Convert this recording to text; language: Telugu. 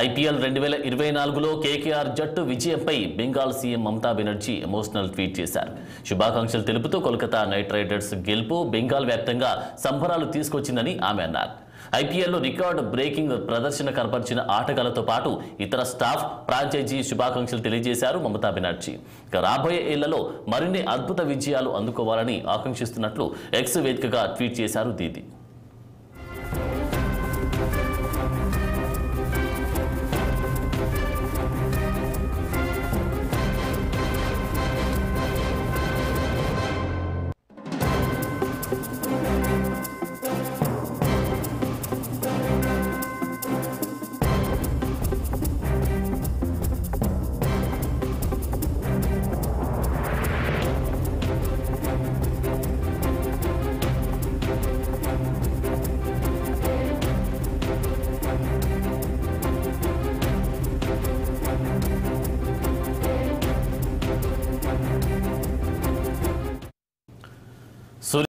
ఐపీఎల్ 2024లో కేకేఆర్ జట్టు విజయంపై Bengal CM Mamata Banerjee emotional tweet చేశారు. శుభాకాంక్షలు తెలుపుతూ కోల్కతా నైట్ రైడర్స్ గెలుపు బెంగాల్ వ్యాప్తంగా సంబరాలు తీసుకొచ్చిందని ఆమె అన్నారు. ఐపీఎల్లో రికార్డు బ్రేకింగ్ ప్రదర్శన కనపరిచిన ఆటగాళ్లతో పాటు ఇతర స్టాఫ్, ఫ్రాంచైజీ శుభాకాంక్షలు తెలియజేశారు మమతా బెనర్జీ. రాబోయే ఏళ్లలో మరిన్ని అద్భుత విజయాలు అందుకోవాలని ఆకాంక్షిస్తున్నట్లు ఎక్స్ వేదికగా ట్వీట్ చేశారు దీది.